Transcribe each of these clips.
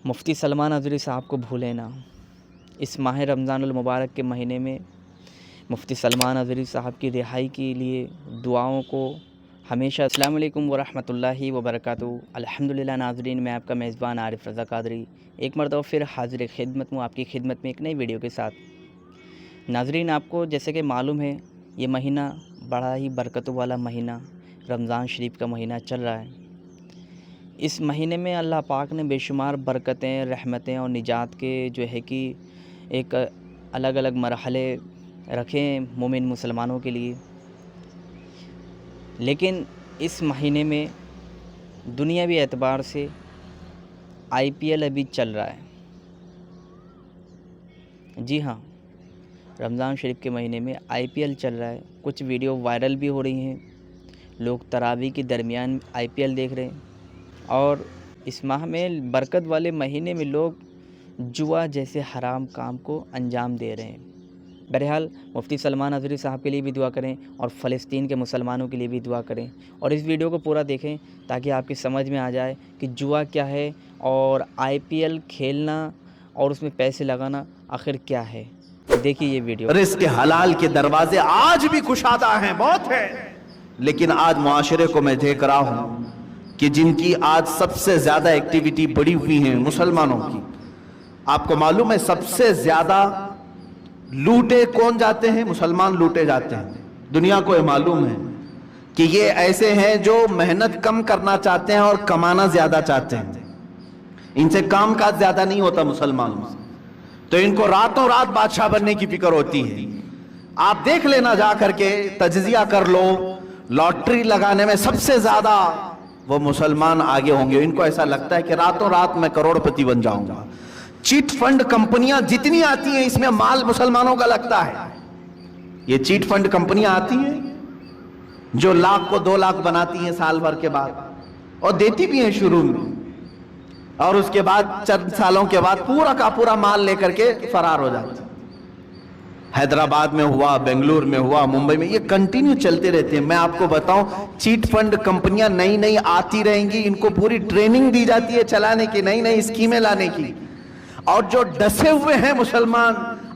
مفتی سلمان اظہری صاحب کو بھولیں نہ۔ اس ماہ رمضان المبارک کے مہینے میں مفتی سلمان اظہری صاحب کی رہائی کے لیے دعاؤں کو ہمیشہ۔ السلام علیکم ورحمۃ اللہ وبرکاتہ۔ الحمدللہ ناظرین، میں آپ کا میزبان عارف رضا قادری ایک مرتبہ پھر حاضر خدمت ہوں آپ کی خدمت میں ایک نئی ویڈیو کے ساتھ۔ ناظرین، آپ کو جیسے کہ معلوم ہے یہ مہینہ بڑا ہی برکتوں والا مہینہ رمضان شریف کا مہینہ چل رہا ہے۔ اس مہینے میں اللہ پاک نے بے شمار برکتیں، رحمتیں اور نجات کے جو ہے کہ ایک الگ الگ مرحلے رکھے ہیں مومن مسلمانوں کے لیے۔ لیکن اس مہینے میں دنیاوی اعتبار سے IPL ابھی چل رہا ہے۔ جی ہاں، رمضان شریف کے مہینے میں IPL چل رہا ہے۔ کچھ ویڈیو وائرل بھی ہو رہی ہیں، لوگ تراویح کے درمیان IPL دیکھ رہے ہیں، اور اس ماہ میں برکت والے مہینے میں لوگ جوا جیسے حرام کام کو انجام دے رہے ہیں۔ بہرحال مفتی سلمان اظہری صاحب کے لیے بھی دعا کریں اور فلسطین کے مسلمانوں کے لیے بھی دعا کریں، اور اس ویڈیو کو پورا دیکھیں تاکہ آپ کی سمجھ میں آ جائے کہ جوا کیا ہے اور IPL کھیلنا اور اس میں پیسے لگانا آخر کیا ہے۔ دیکھیے یہ ویڈیو۔ رزق کے حلال کے دروازے آج بھی کشادہ ہیں، بہت ہیں، لیکن آج معاشرے کو میں دیکھ رہا ہوں کہ جن کی آج سب سے زیادہ ایکٹیویٹی بڑی ہوئی ہیں مسلمانوں کی۔ آپ کو معلوم ہے سب سے زیادہ لوٹے کون جاتے ہیں؟ مسلمان لوٹے جاتے ہیں۔ دنیا کو یہ معلوم ہے کہ یہ ایسے ہیں جو محنت کم کرنا چاہتے ہیں اور کمانا زیادہ چاہتے ہیں۔ ان سے کام کاج زیادہ نہیں ہوتا مسلمانوں سے، تو ان کو راتوں رات بادشاہ بننے کی فکر ہوتی ہے۔ آپ دیکھ لینا، جا کر کے تجزیہ کر لو، لاٹری لگانے میں سب سے زیادہ وہ مسلمان آگے ہوں گے۔ ان کو ایسا لگتا ہے کہ راتوں رات میں کروڑ پتی بن جاؤں گا۔ چیٹ فنڈ کمپنیاں جتنی آتی ہیں اس میں مال مسلمانوں کا لگتا ہے۔ یہ چیٹ فنڈ کمپنیاں آتی ہیں جو 1,00,000 کو 2,00,000 بناتی ہیں سال بھر کے بعد، اور دیتی بھی ہیں شروع میں، اور اس کے بعد چند سالوں کے بعد پورا کا پورا مال لے کر کے فرار ہو جاتی ہیں۔ حیدرآباد میں ہوا، بنگلور میں ہوا، ممبئی میں، یہ کنٹینیو چلتے رہتے ہیں۔ میں آپ کو بتاؤں، چیٹ فنڈ کمپنیاں نئی نئی آتی رہیں گی، ان کو پوری ٹریننگ دی جاتی ہے چلانے کی، نئی نئی اسکیمیں لانے کی، اور جو ڈسے ہوئے ہیں مسلمان،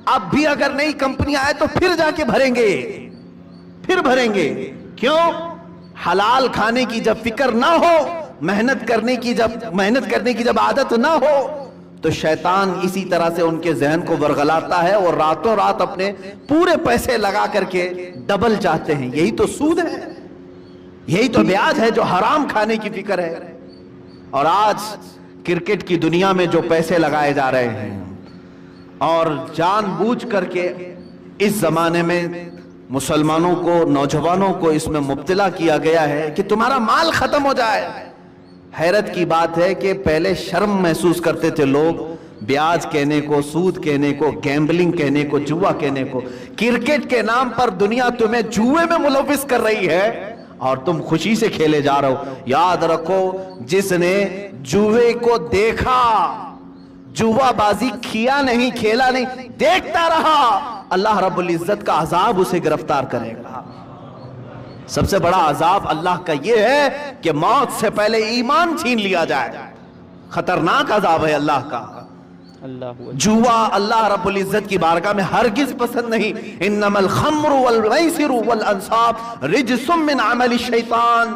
اب بھی اگر نئی کمپنی آئے تو پھر جا کے بھریں گے، پھر بھریں گے۔ کیوں؟ حلال کھانے کی جب فکر نہ ہو، محنت کرنے کی جب عادت نہ ہو، تو شیطان اسی طرح سے ان کے ذہن کو ورغلاتا ہے، اور راتوں رات اپنے پورے پیسے لگا کر کے ڈبل چاہتے ہیں۔ یہی تو سود ہے، یہی تو بیاج ہے جو حرام کھانے کی فکر ہے۔ اور آج کرکٹ کی دنیا میں جو پیسے لگائے جا رہے ہیں، اور جان بوجھ کر کے اس زمانے میں مسلمانوں کو، نوجوانوں کو اس میں مبتلا کیا گیا ہے کہ تمہارا مال ختم ہو جائے۔ حیرت کی بات ہے کہ پہلے شرم محسوس کرتے تھے لوگ بیاج کہنے کو، سود کہنے کو، گیمبلنگ کہنے کو، جوا کہنے کو۔ کرکٹ کے نام پر دنیا تمہیں جوئے میں ملوث کر رہی ہے اور تم خوشی سے کھیلے جا رہے ہو۔ یاد رکھو، جس نے جوئے کو دیکھا، جوا بازی کیا نہیں، کھیلا نہیں، دیکھتا رہا، اللہ رب العزت کا عذاب اسے گرفتار کرے گا۔ سب سے بڑا عذاب اللہ کا یہ ہے کہ موت سے پہلے ایمان چھین لیا جائے۔ خطرناک عذاب ہے اللہ کا۔ جوا اللہ رب العزت کی بارگاہ میں ہرگز پسند نہیں۔ انما الخمر والمیسر والانصاب رجس من عمل الشیطان،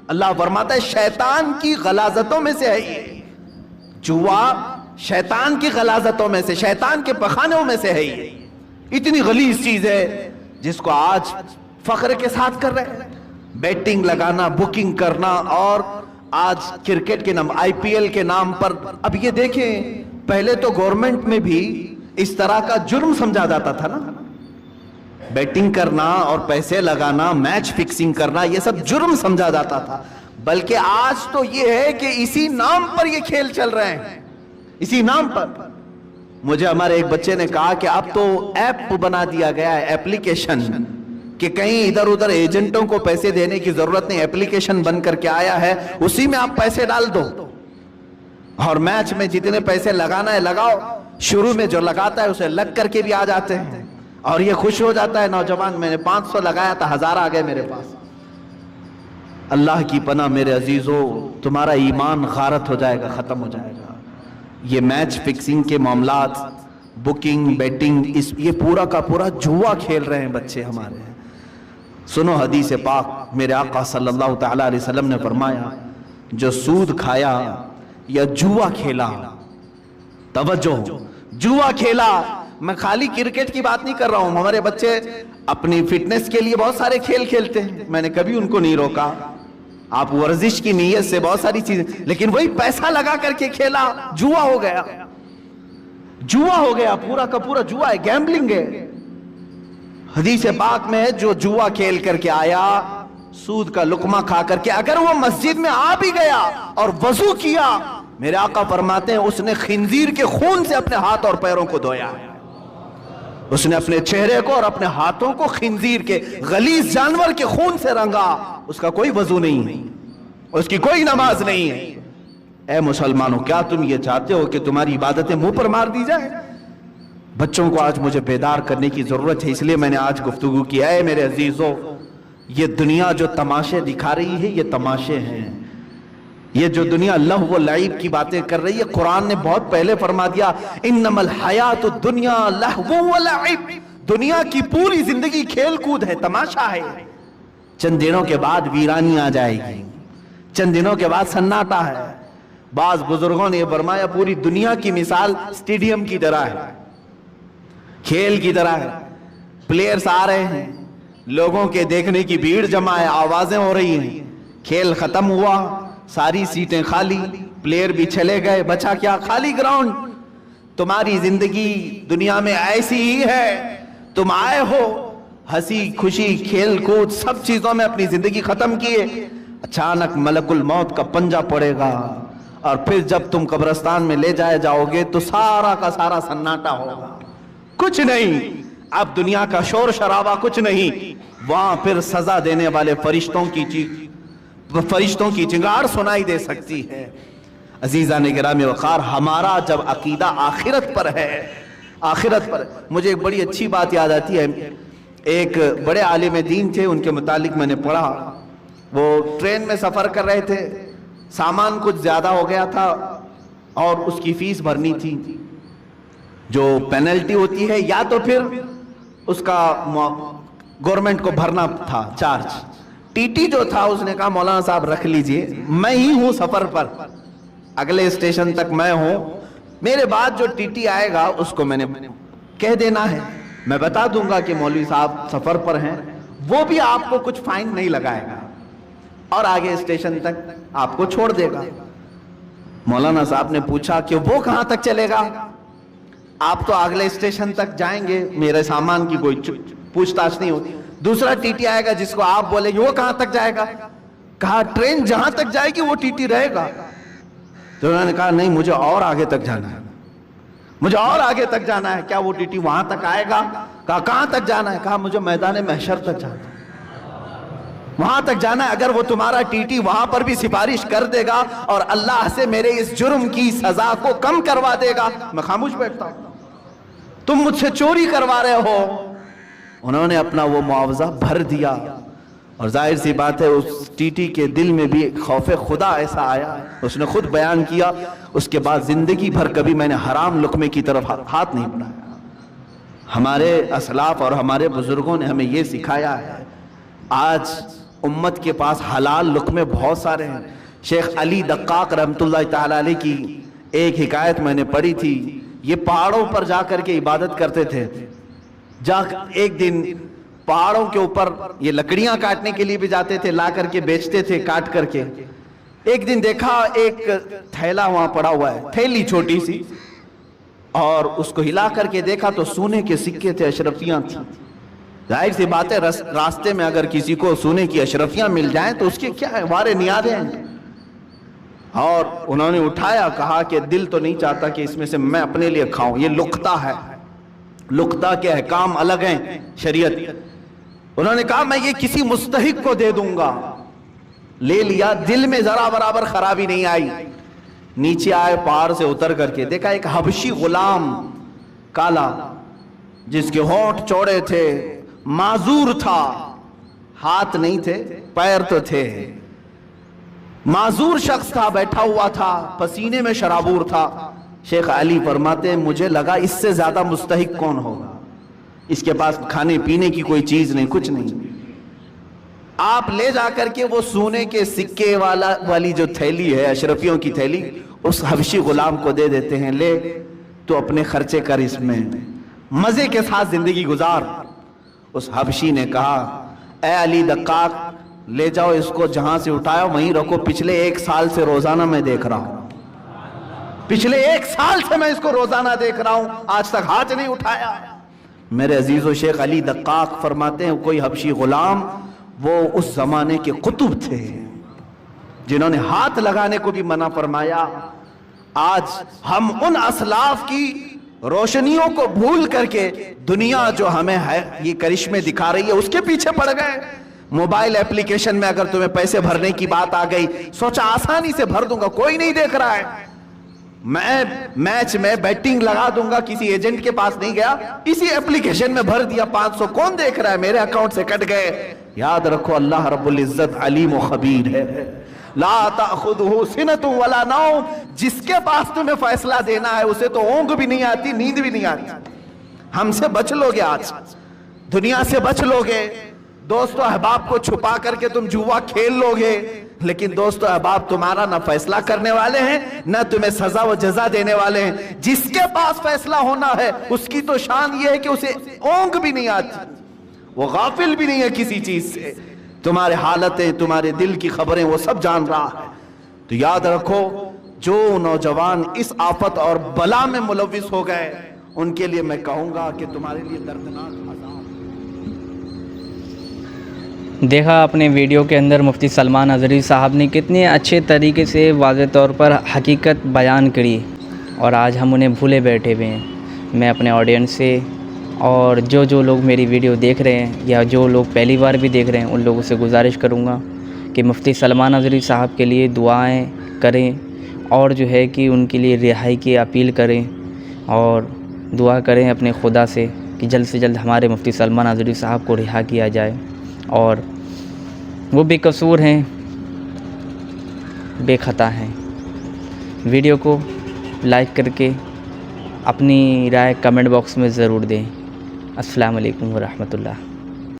اللہ فرماتا ہے شیطان کی غلاظتوں میں سے ہے یہ جوا، شیطان کی غلاظتوں میں سے، شیطان کے پخانوں میں سے ہے یہ۔ اتنی غلیظ چیز ہے جس کو آج فخر کے ساتھ کر رہے ہیں، بیٹنگ لگانا، بکنگ کرنا، اور آج کرکٹ کے نام IPL کے نام پر۔ اب یہ دیکھیں، پہلے تو گورنمنٹ میں بھی اس طرح کا جرم سمجھا جاتا تھا نا، بیٹنگ کرنا اور پیسے لگانا، میچ فکسنگ کرنا، یہ سب جرم سمجھا جاتا تھا، بلکہ آج تو یہ ہے کہ اسی نام پر یہ کھیل چل رہے ہیں، اسی نام پر۔ مجھے ہمارے ایک بچے نے کہا کہ اب تو ایپ بنا دیا گیا ہے، ایپلیکیشن، کہ کہیں ادھر ادھر ایجنٹوں کو پیسے دینے کی ضرورت نہیں، ایپلیکیشن بن کر کے آیا ہے، اسی میں آپ پیسے ڈال دو، اور میچ میں جتنے پیسے لگانا ہے لگاؤ۔ شروع میں جو لگاتا ہے اسے لگ کر کے بھی آ جاتے ہیں، اور یہ خوش ہو جاتا ہے نوجوان، میں نے 500 لگایا تھا، 1000 آ گئے میرے پاس۔ اللہ کی پناہ میرے عزیزو، تمہارا ایمان غارت ہو جائے گا، ختم ہو جائے گا۔ ये मैच फिक्सिंग के मामलात, बुकिंग, बेटिंग, ये पूरा का पूरा जुआ खेल रहे हैं बच्चे हमारे। सुनो हदीस पाक, मेरे आका सल्लल्लाहु तआला अलैहि वसल्लम ने फरमाया, जो सूद खाया या जुआ खेला, तवज्जो, जुआ खेला, मैं खाली क्रिकेट की बात नहीं कर रहा हूं, हमारे बच्चे अपनी फिटनेस के लिए बहुत सारे खेल खेलते हैं, मैंने कभी उनको नहीं रोका, आप वर्जिश की नीयत से बहुत सारी चीजें, लेकिन वही पैसा लगा करके खेला, जुआ हो गया, जुआ हो गया, पूरा का पूरा जुआ है, गैम्बलिंग है। हदीस पाक में है, जो जुआ खेल करके आया, सूद का लुकमा खा करके, अगर वो मस्जिद में आ भी गया और वजू किया, मेरे आका फरमाते हैं उसने खिंजीर के खून से अपने हाथ और पैरों को धोया, उसने अपने चेहरे को और अपने हाथों को खिंजीर के गलीज जानवर के खून से रंगा, उसका कोई वजू नहीं है, उसकी कोई नमाज नहीं है। ऐ मुसलमानों, क्या तुम ये चाहते हो कि तुम्हारी इबादतें मुंह पर मार दी जाए? बच्चों को आज मुझे बेदार करने की जरूरत है, इसलिए मैंने आज गुफ्तगू किया है। मेरे अजीजों, ये दुनिया जो तमाशे दिखा रही है, ये तमाशे हैं। ये जो दुनिया लहव व लईब की बातें कर रही है, कुरान ने बहुत पहले फरमा दिया, इन्नमल हयातुद दुनिया लहव व लईब, दुनिया की पूरी जिंदगी खेल कूद है, तमाशा है। चंद दिनों के बाद वीरानी आ जाएगी, चंद दिनों के बाद सन्नाटा है। बाज बुजुर्गों ने फरमाया, पूरी दुनिया की मिसाल स्टेडियम की तरह है, खेल की तरह है, प्लेयर्स आ रहे हैं, लोगों के देखने की भीड़ जमा है, आवाजें हो रही हैं, खेल खत्म हुआ, सारी सीटें खाली, प्लेयर भी चले गए, बचा क्या? खाली ग्राउंड। तुम्हारी जिंदगी दुनिया में ऐसी ही है, तुम आए हो हंसी खुशी खेल कूद सब चीजों में अपनी जिंदगी खत्म किए, अचानक मलकुल मौत का पंजा पड़ेगा और फिर जब तुम कब्रिस्तान में ले जाए जाओगे तो सारा का सारा सन्नाटा होगा, कुछ नहीं, अब दुनिया का शोर शराबा कुछ नहीं, वहां फिर सजा देने वाले फरिश्तों की चिंगार सुनाई दे सकती है। अजीजा ने गिरामी वक़ार, हमारा जब अकीदा आखिरत पर है, आखिरत पर, मुझे एक बड़ी अच्छी बात याद आती है। एक बड़े आलिम दीन थे, उनके मुतालिक मैंने पढ़ा, वो ट्रेन में सफर कर रहे थे, सामान कुछ ज्यादा हो गया था और उसकी फीस भरनी थी, जो पेनल्टी होती है, या तो फिर उसका गवर्नमेंट को भरना था चार्ज। टीटी जो था उसने कहा, मौलाना साहब रख लीजिए, मैं ही हूं सफर पर, अगले स्टेशन तक मैं हूं, मेरे बाद जो टीटी आएगा उसको मैंने कह देना है, मैं बता दूंगा कि मौलवी साहब सफर पर हैं, वो भी आपको कुछ फाइन नहीं लगाएगा और आगे स्टेशन तक आपको छोड़ देगा। मौलाना साहब ने पूछा कि वो कहां तक चलेगा? आप तो अगले स्टेशन तक जाएंगे, मेरे सामान की कोई पूछताछ नहीं होती। दूसरा टीटी आएगा जिसको आप बोलेंगे, वो कहां तक जाएगा? कहा ट्रेन जहां तक जाएगी वो टीटी रहेगा। तो उन्होंने कहा नहीं, मुझे और आगे तक जाना है, मुझे और आगे तक जाना है। क्या वो टीटी वहां तक आएगा? कहा कहां तक जाना है? कहा मुझे मैदान महशर तक जाना है, वहां तक जाना है। अगर वो तुम्हारा टीटी वहां पर भी सिफारिश कर देगा और अल्लाह से मेरे इस जुर्म की सजा को कम करवा देगा, मैं खामोश बैठता हूं। तुम मुझसे चोरी करवा रहे हो। उन्होंने अपना वो मुआवजा भर दिया और जाहिर सी बात है उस टीटी के दिल में भी खौफ खुदा ऐसा आया, उसने खुद बयान किया, उसके बाद जिंदगी भर कभी मैंने हराम लुकमे की तरफ हाथ नहीं बढ़ाया। हमारे असलाफ और हमारे बुजुर्गों ने हमें ये सिखाया है। आज उम्मत के पास हलाल लुकमे बहुत सारे हैं। शेख अली दक्काक रहमतुल्लाह तआला अलैह की एक हिकायत मैंने पढ़ी थी। ये पहाड़ों पर जाकर के इबादत करते थे। एक दिन पहाड़ों के ऊपर ये लकड़ियां काटने के लिए भी जाते थे, ला करके बेचते थे काट करके। एक दिन देखा एक थैला वहां पड़ा हुआ है, थैली छोटी सी, और उसको हिला करके देखा तो सोने के सिक्के थे, अशरफियां थी। जाहिर सी बात है रास्ते में अगर किसी को सोने की अशरफियां मिल जाएं तो उसके क्या है, वारे नियादे हैं। और उन्होंने उठाया, कहा कि दिल तो नहीं चाहता कि इसमें से मैं अपने लिए खाऊं, ये लुक्ता है, लुक्ता के अहकाम अलग हैं शरीयत। उन्होंने कहा मैं ये किसी मुस्तहिक को दे दूंगा। ले लिया, दिल में जरा बराबर खराबी नहीं आई। नीचे आए, पहाड़ से उतर करके देखा एक हबशी गुलाम काला, जिसके होंठ चौड़े थे, माजूर था, हाथ नहीं थे पैर तो थे, माजूर शख्स था, बैठा हुआ था, पसीने में शराबूर था। शेख अली फरमाते हैं मुझे लगा इससे ज्यादा मुस्तहिक कौन होगा, इसके पास खाने पीने की कोई चीज नहीं, कुछ नहीं। आप ले जाकर के वो सोने के सिक्के वाली जो थैली है, अशरफियों की थैली, उस हबशी गुलाम को दे देते हैं, ले तो अपने खर्चे कर, इसमें मजे के साथ जिंदगी गुजार। उस हबशी ने कहा, ए अली दक्काक, ले जाओ इसको, जहां से उठाया वहीं रखो, पिछले 1 साल से रोजाना मैं देख रहा हूं, पिछले 1 साल से मैं इसको रोजाना देख रहा हूं, आज तक हाथ नहीं उठाया। मेरे अजीजों, शेख अली दक्काक फरमाते हैं कोई हबशी गुलाम, वो उस जमाने के कुतुब थे जिन्होंने हाथ लगाने को भी मना फरमाया। आज हम उन असलाफ की रोशनियों को भूल करके दुनिया जो हमें है ये करिश्मे दिखा रही है उसके पीछे पड़ गए। मोबाइल एप्लीकेशन में अगर तुम्हें पैसे भरने की बात आ गई, सोचा आसानी से भर दूंगा, कोई नहीं देख रहा है, मैं मैच में बैटिंग लगा दूंगा, किसी एजेंट के पास नहीं गया, इसी एप्लीकेशन में भर दिया, 500 कौन देख रहा है, मेरे अकाउंट से कट गए। याद रखो अल्लाह रब्बुल इज्जत अलीम व खबीर है। ला ताखुदहु सिनतु वला नौम, जिसके पास तुम्हें फैसला देना है उसे तो ऊँघ भी नहीं आती, नींद भी नहीं आती। हमसे बच लोगे, आज दुनिया से बच लोगे, दोस्तों अहबाब को छुपा करके तुम जुआ खेल लोगे, लेकिन दोस्तों अहबाब तुम्हारा ना फैसला करने वाले हैं, ना तुम्हें सजा व जजा देने वाले हैं। जिसके पास फैसला होना है उसकी तो शान ये है कि उसे ऊँघ भी नहीं आती, वो गाफिल भी नहीं है किसी चीज से, तुम्हारे हालतें, तुम्हारे दिल की खबरें वो सब जान रहा है। तो याद रखो, जो नौजवान इस आफत और बला में मुलविस हो गए, उनके लिए मैं कहूंगा कि तुम्हारे लिए दर्दनाक अज़ाब। देखा आपने वीडियो के अंदर मुफ्ती सलमान अज़हरी साहब ने कितने अच्छे तरीके से वाज़ेह तौर पर हकीकत बयान करी, और आज हम उन्हें भूले बैठे हुए हैं। मैं अपने ऑडियंस से और जो लोग मेरी वीडियो देख रहे हैं या जो लोग पहली बार भी देख रहे हैं, उन लोगों से गुजारिश करूँगा कि मुफ्ती सलमान अज़हरी साहब के लिए दुआएं करें, और जो है कि उनके लिए रिहाई की अपील करें, और दुआ करें अपने खुदा से कि जल्द से जल्द हमारे मुफ्ती सलमान अज़हरी साहब को रिहा किया जाए। और वो बेकसूर हैं, बेखता हैं। वीडियो को लाइक करके अपनी राय कमेंट बॉक्स में ज़रूर दें। अस्सलाम वालेकुम व रहमतुल्लाह।